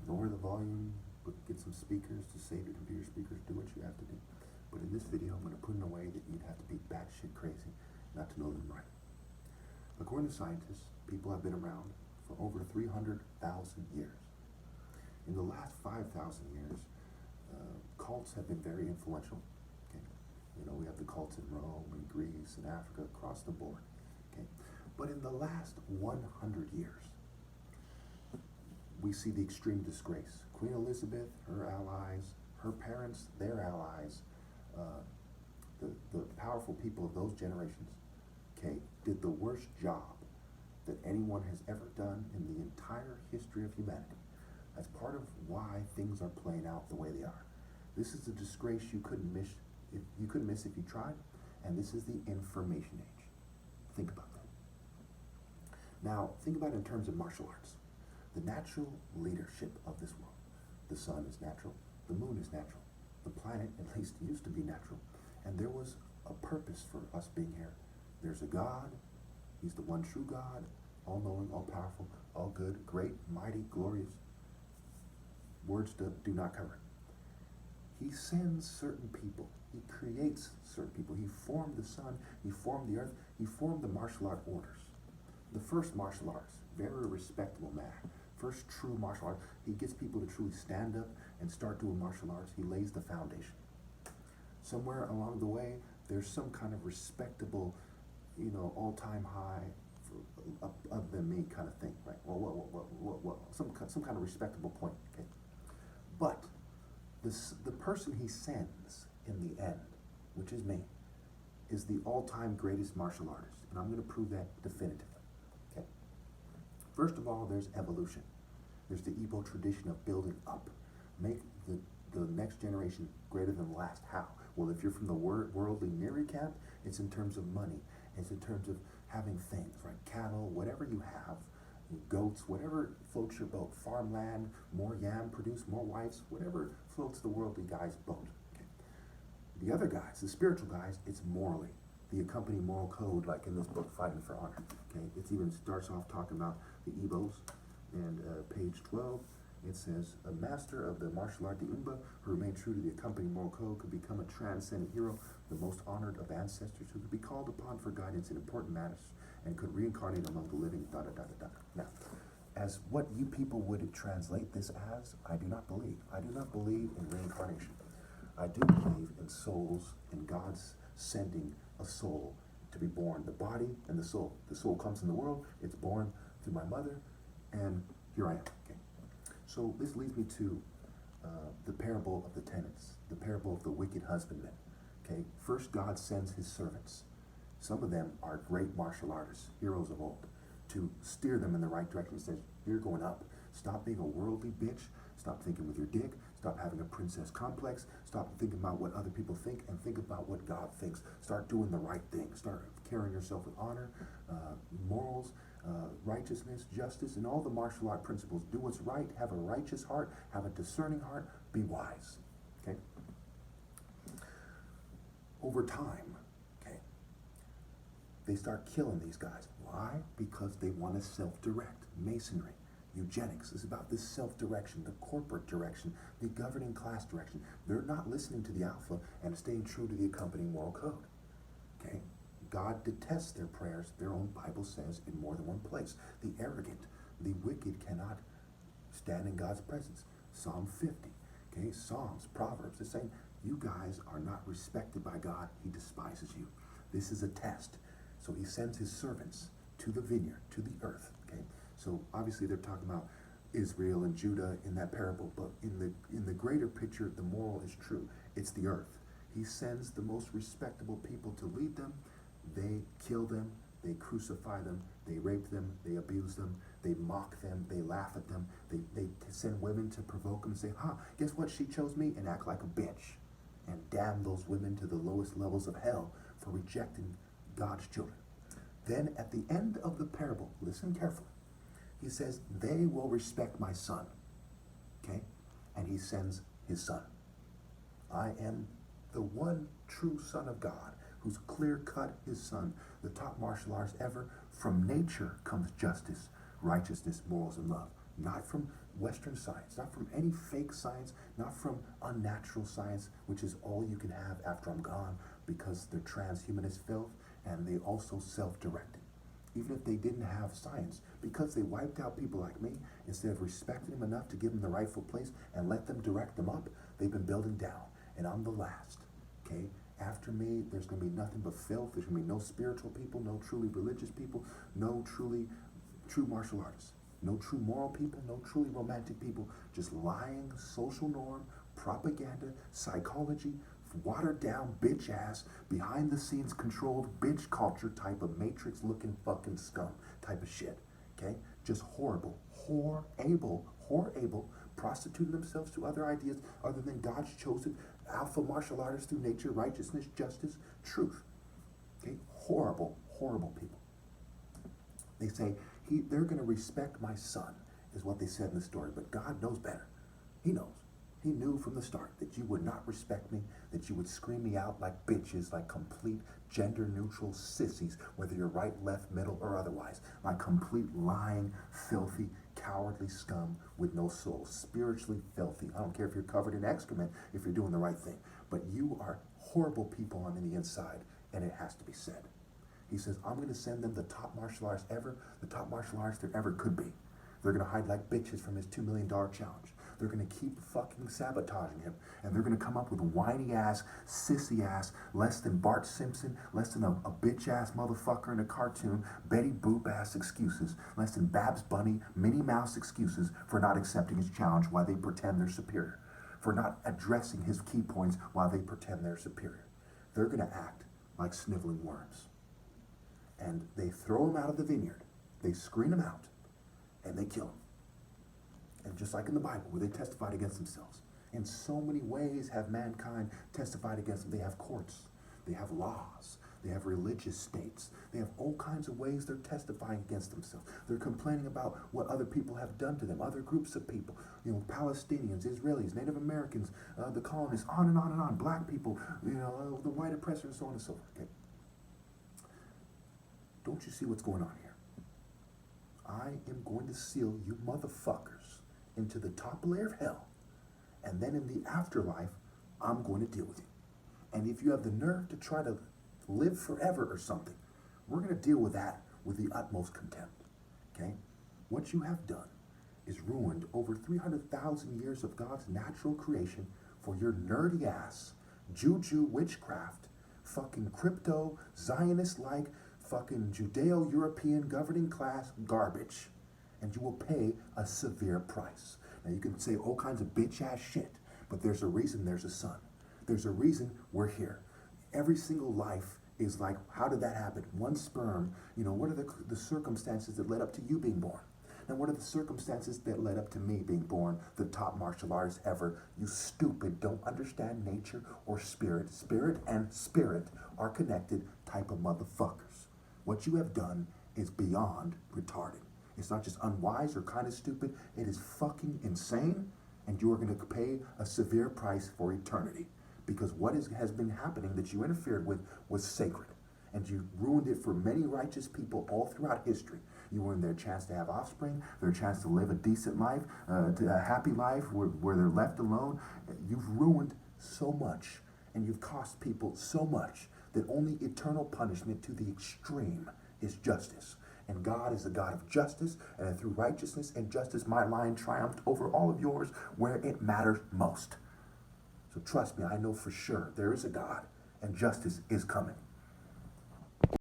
lower the volume, but get some speakers to save your computer speakers, do what you have to do. But in this video, I'm going to put in a way that you'd have to be batshit crazy not to know them right. According to scientists, people have been around for over 300,000 years. In the last 5,000 years, cults have been very influential. Okay? You know, we have the cults in Rome and Greece and Africa across the board. Okay? But in the last 100 years, we see the extreme disgrace. Queen Elizabeth, her allies, her parents, their allies, the powerful people of those generations, okay, did the worst job that anyone has ever done in the entire history of humanity. That's part of why things are playing out the way they are. This is a disgrace you couldn't miss if you tried, and this is the information age. Think about that. Now, think about it in terms of martial arts. The natural leadership of this world. The sun is natural, the moon is natural, the planet at least used to be natural, and there was a purpose for us being here. There's a God, he's the one true God, all-knowing, all-powerful, all-good, great, mighty, glorious. Words do not cover it. He sends certain people, he creates certain people. He formed the sun, he formed the earth, he formed the martial art orders. The first martial arts, very respectable man. First true martial art, he gets people to truly stand up and start doing martial arts. He lays the foundation. Somewhere along the way, there's some kind of respectable, you know, all-time high, other than me kind of thing, right? Well, some kind of respectable point, okay? But the person he sends in the end, which is me, is the all-time greatest martial artist, and I'm going to prove that definitively. Okay. First of all, there's evolution. There's the Igbo tradition of building up, make the next generation greater than the last. How? Well, if you're from the worldly Miri camp, it's in terms of money. It's in terms of having things, right? Cattle, whatever you have, goats, whatever floats your boat. Farmland, more yam produce, more wives, whatever floats the worldly guy's boat. Okay. The other guys, the spiritual guys, it's morally. The accompanying moral code, like in this book, Fighting for Honor. Okay, it even starts off talking about the Igbos, and page 12, it says, a master of the martial art, the Umba, who remained true to the accompanying moral code, could become a transcendent hero, the most honored of ancestors, who could be called upon for guidance in important matters, and could reincarnate among the living, Now, as what you people would translate this as, I do not believe. I do not believe in reincarnation. I do believe in souls, in God's sending a soul to be born, the body and the soul. The soul comes in the world, it's born through my mother, and here I am. Okay. So this leads me to the parable of the tenants, the parable of the wicked husbandman. Okay. First, God sends his servants. Some of them are great martial artists, heroes of old, to steer them in the right direction. He says, you're going up. Stop being a worldly bitch. Stop thinking with your dick. Stop having a princess complex. Stop thinking about what other people think and think about what God thinks. Start doing the right thing. Start carrying yourself with honor, morals, righteousness, justice, and all the martial art principles. Do what's right. Have a righteous heart. Have a discerning heart. Be wise. Okay? Over time, okay, they start killing these guys. Why? Because they want to self-direct. Masonry. Eugenics is about this self-direction, the corporate direction, the governing class direction. They're not listening to the alpha and staying true to the accompanying moral code. Okay? God detests their prayers, their own Bible says in more than one place. The arrogant, the wicked cannot stand in God's presence. Psalm 50, okay? Psalms, Proverbs, they're saying, you guys are not respected by God. He despises you. This is a test. So he sends his servants to the vineyard, to the earth, okay? So obviously they're talking about Israel and Judah in that parable, but in the greater picture, the moral is true. It's the earth. He sends the most respectable people to lead them. They kill them, they crucify them, they rape them, they abuse them, they mock them, they laugh at them, they send women to provoke them and say, guess what, she chose me, and act like a bitch. And damn those women to the lowest levels of hell for rejecting God's children. Then at the end of the parable, listen carefully, he says, they will respect my son. Okay? And he sends his son. I am the one true son of God, who's clear-cut his son, the top martial arts ever. From nature comes justice, righteousness, morals, and love. Not from Western science, not from any fake science, not from unnatural science, which is all you can have after I'm gone because they're transhumanist filth and they also self-directed. Even if they didn't have science, because they wiped out people like me, instead of respecting them enough to give them the rightful place and let them direct them up, they've been building down. And I'm the last, okay? After me, there's going to be nothing but filth. There's going to be no spiritual people, no truly religious people, no truly true martial artists, no true moral people, no truly romantic people, just lying, social norm, propaganda, psychology, watered down bitch ass, behind the scenes controlled bitch culture type of matrix looking fucking scum type of shit. Okay? Just horrible, horrible, prostituting themselves to other ideas other than God's chosen alpha martial artists through nature, righteousness, justice, truth. Okay? Horrible people. They say, they're going to respect my son, is what they said in the story, but God knows better. He knows. He knew from the start that you would not respect me, that you would scream me out like bitches, like complete gender-neutral sissies, whether you're right, left, middle, or otherwise. Like complete lying, filthy, cowardly scum with no soul. Spiritually filthy. I don't care if you're covered in excrement, if you're doing the right thing. But you are horrible people on the inside, and it has to be said. He says, I'm going to send them the top martial artists ever, the top martial artists there ever could be. They're going to hide like bitches from his $2 million challenge. They're going to keep fucking sabotaging him. And they're going to come up with whiny ass, sissy ass, less than Bart Simpson, less than a bitch ass motherfucker in a cartoon, Betty Boop ass excuses, less than Babs Bunny, Minnie Mouse excuses for not accepting his challenge while they pretend they're superior, for not addressing his key points while they pretend they're superior. They're going to act like sniveling worms. And they throw him out of the vineyard. They screen him out. And they kill him. And just like in the Bible, where they testified against themselves. In so many ways have mankind testified against them. They have courts. They have laws. They have religious states. They have all kinds of ways they're testifying against themselves. They're complaining about what other people have done to them, other groups of people. You know, Palestinians, Israelis, Native Americans, the colonists, on and on and on. Black people, the white oppressors, and so on and so forth. Okay? Don't you see what's going on here? I am going to seal you motherfuckers into the top layer of hell. And then in the afterlife, I'm going to deal with you. And if you have the nerve to try to live forever or something, we're going to deal with that with the utmost contempt. Okay? What you have done is ruined over 300,000 years of God's natural creation for your nerdy ass, juju witchcraft, fucking crypto, Zionist-like, fucking Judeo-European governing class garbage, and you will pay a severe price. Now you can say all kinds of bitch-ass shit, but there's a reason there's a sun. There's a reason we're here. Every single life is like, how did that happen? One sperm, what are the circumstances that led up to you being born? Now what are the circumstances that led up to me being born, the top martial artist ever? You stupid, don't understand nature or spirit. Spirit and spirit are connected type of motherfuckers. What you have done is beyond retarded. It's not just unwise or kind of stupid. It is fucking insane, and you are going to pay a severe price for eternity. Because what has been happening that you interfered with was sacred. And you ruined it for many righteous people all throughout history. You ruined their chance to have offspring, their chance to live a decent life, a happy life where they're left alone. You've ruined so much, and you've cost people so much that only eternal punishment to the extreme is justice. And God is a God of justice, and through righteousness and justice, my line triumphed over all of yours where it matters most. So trust me, I know for sure there is a God, and justice is coming.